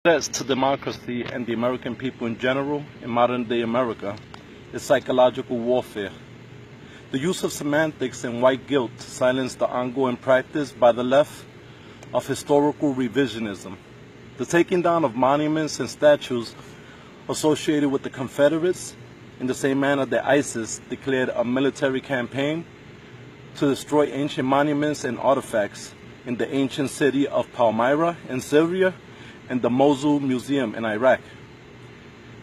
threats to democracy and the American people in general in modern-day America is psychological warfare. The use of semantics and white guilt to silence the ongoing practice by the left of historical revisionism. The taking down of monuments and statues associated with the Confederates in the same manner that ISIS declared a military campaign to destroy ancient monuments and artifacts in the ancient city of Palmyra in Syria and the Mosul Museum in Iraq.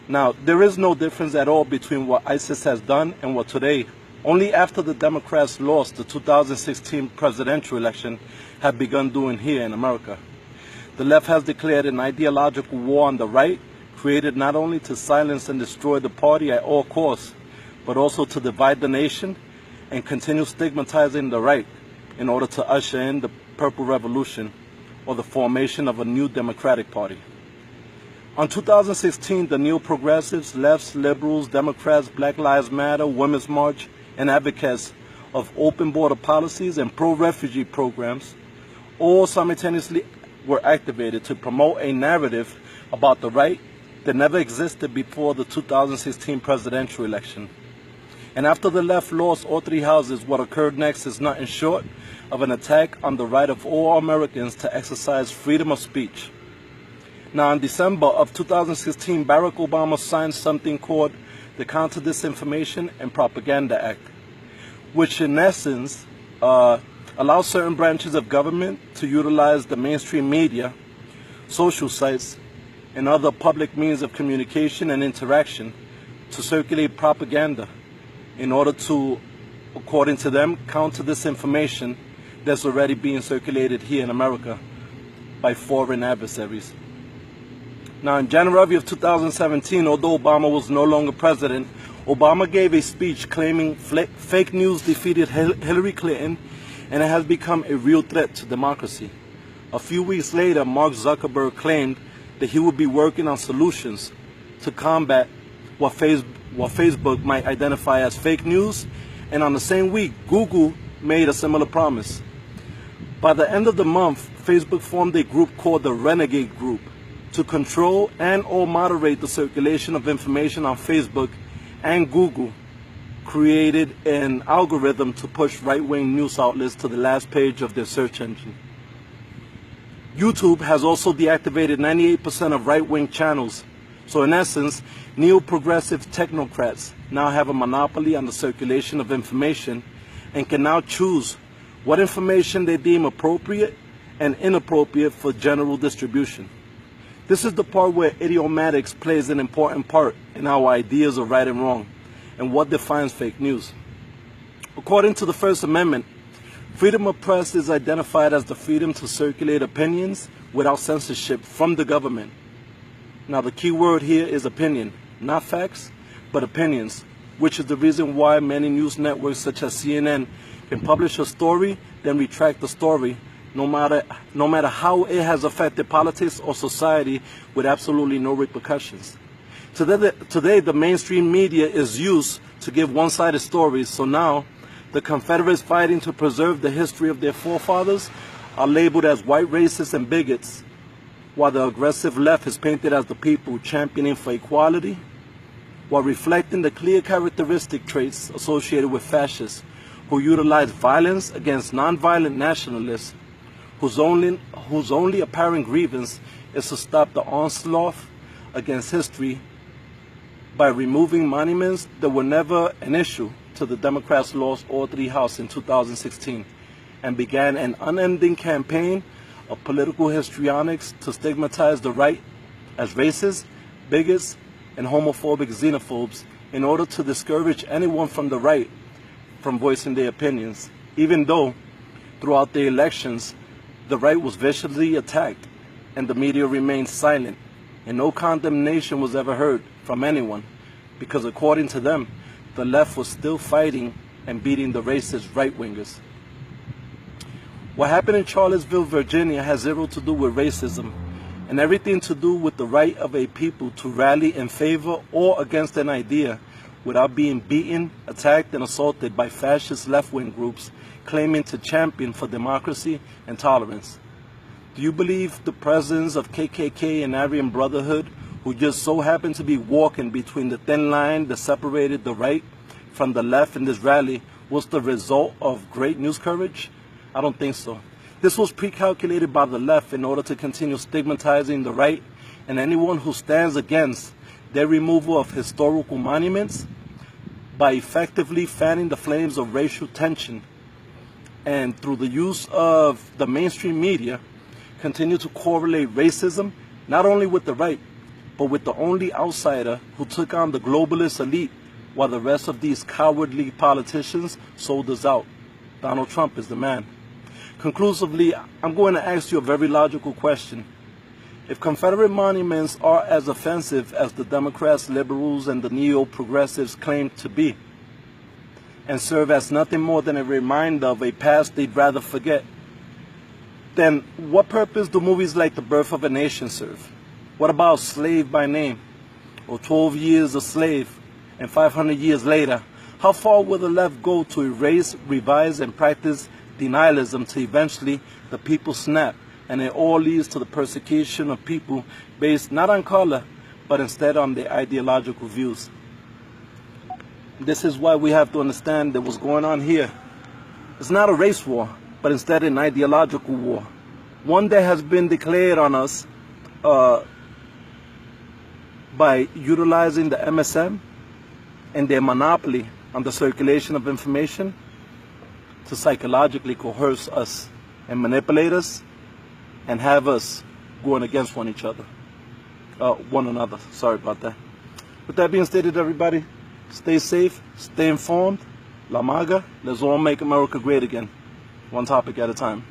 Now, there is no difference at all between what ISIS has done and what today, only after the Democrats lost the 2016 presidential election, have begun doing here in America. The left has declared an ideological war on the right, created not only to silence and destroy the party at all costs, but also to divide the nation and continue stigmatizing the right in order to usher in the Purple Revolution or the formation of a new Democratic Party. On 2016, the neo-progressives, lefts, liberals, Democrats, Black Lives Matter, Women's March, and advocates of open border policies and pro-refugee programs all simultaneously were activated to promote a narrative about the right that never existed before the 2016 presidential election. And after the left lost all three houses, what occurred next is nothing short of an attack on the right of all Americans to exercise freedom of speech. Now, in December of 2016, Barack Obama signed something called the Counter-Disinformation and Propaganda Act, which in essence allows certain branches of government to utilize the mainstream media, social sites, and other public means of communication and interaction to circulate propaganda in order to, according to them, counter disinformation that's already being circulated here in America by foreign adversaries. Now, in January of 2017, although Obama was no longer president, Obama gave a speech claiming fake news defeated Hillary Clinton and it has become a real threat to democracy. A few weeks later, Mark Zuckerberg claimed that he would be working on solutions to combat what Facebook might identify as fake news, and on the same week, Google made a similar promise. By the end of the month, Facebook formed a group called the Renegade Group to control and or moderate the circulation of information on Facebook, and Google created an algorithm to push right-wing news outlets to the last page of their search engine. YouTube has also deactivated 98% of right-wing channels. So in essence, neo-progressive technocrats now have a monopoly on the circulation of information and can now choose what information they deem appropriate and inappropriate for general distribution. This is the part where idiomatics plays an important part in our ideas of right and wrong and what defines fake news. According to the First Amendment, freedom of press is identified as the freedom to circulate opinions without censorship from the government. Now, the key word here is opinion, not facts, but opinions, which is the reason why many news networks such as CNN can publish a story, then retract the story, no matter how it has affected politics or society, with absolutely no repercussions. Today, the mainstream media is used to give one-sided stories, so now the Confederates fighting to preserve the history of their forefathers are labeled as white racists and bigots, while the aggressive left is painted as the people championing for equality, while reflecting the clear characteristic traits associated with fascists who utilize violence against nonviolent nationalists whose only apparent grievance is to stop the onslaught against history by removing monuments that were never an issue till the Democrats lost all three houses in 2016 and began an unending campaign of political histrionics to stigmatize the right as racist, bigots, and homophobic xenophobes in order to discourage anyone from the right from voicing their opinions, even though throughout the elections the right was viciously attacked and the media remained silent and no condemnation was ever heard from anyone because, according to them, the left was still fighting and beating the racist right-wingers. What happened in Charlottesville, Virginia has zero to do with racism and everything to do with the right of a people to rally in favor or against an idea without being beaten, attacked, and assaulted by fascist left-wing groups claiming to champion for democracy and tolerance. Do you believe the presence of KKK and Aryan Brotherhood, who just so happened to be walking between the thin line that separated the right from the left in this rally, was the result of great news coverage? I don't think so. This was pre-calculated by the left in order to continue stigmatizing the right and anyone who stands against their removal of historical monuments by effectively fanning the flames of racial tension, and through the use of the mainstream media, continue to correlate racism not only with the right, but with the only outsider who took on the globalist elite while the rest of these cowardly politicians sold us out. Donald Trump is the man. Conclusively, I'm going to ask you a very logical question. If Confederate monuments are as offensive as the Democrats, liberals, and the neo-progressives claim to be, and serve as nothing more than a reminder of a past they'd rather forget, then what purpose do movies like The Birth of a Nation serve? What about Slave by Name, or 12 Years a Slave, and 500 years later? How far will the left go to erase, revise, and practice denialism till eventually the people snap, and it all leads to the persecution of people based not on color, but instead on their ideological views? This is why we have to understand that what's going on here is not a race war, but instead an ideological war. One that has been declared on us by utilizing the MSM and their monopoly on the circulation of information to psychologically coerce us and manipulate us and have us going against one another. Sorry about that. With that being stated, everybody, stay safe, stay informed. La Maga, let's all make America great again. One topic at a time.